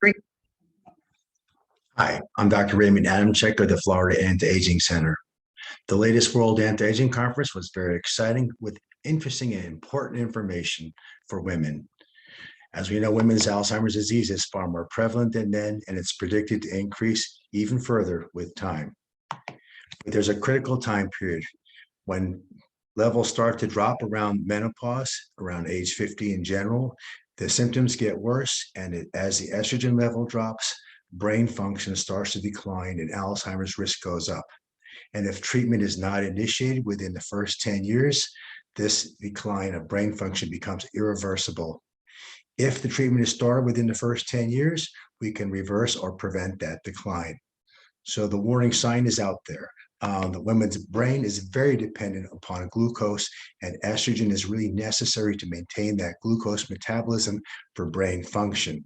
Great. Hi, I'm Dr. Raymond Adamczyk of the Florida Anti-Aging Center. The latest World Anti-Aging Conference was very exciting with interesting and important information for women. As we know, women's Alzheimer's disease is far more prevalent than men, and it's predicted to increase even further with time. But there's a critical time period when levels start to drop around menopause, around age 50 in general. The symptoms get worse, and as the estrogen level drops, brain function starts to decline and Alzheimer's risk goes up. And if treatment is not initiated within the first 10 years, this decline of brain function becomes irreversible. If the treatment is started within the first 10 years, we can reverse or prevent that decline. So the warning sign is out there. The woman's brain is very dependent upon glucose, and estrogen is really necessary to maintain that glucose metabolism for brain function.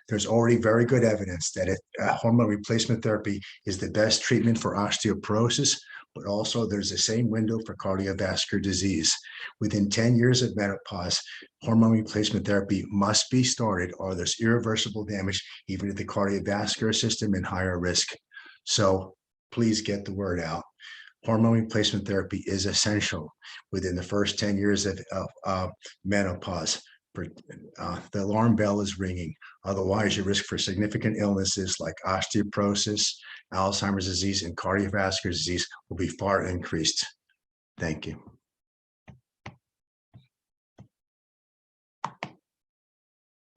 There's already very good evidence that hormone replacement therapy is the best treatment for osteoporosis, but also there's the same window for cardiovascular disease. Within 10 years of menopause, hormone replacement therapy must be started or there's irreversible damage, even to the cardiovascular system and higher risk. So please get the word out. Hormone replacement therapy is essential within the first 10 years of menopause. The alarm bell is ringing. Otherwise, your risk for significant illnesses like osteoporosis, Alzheimer's disease, and cardiovascular disease will be far increased. Thank you.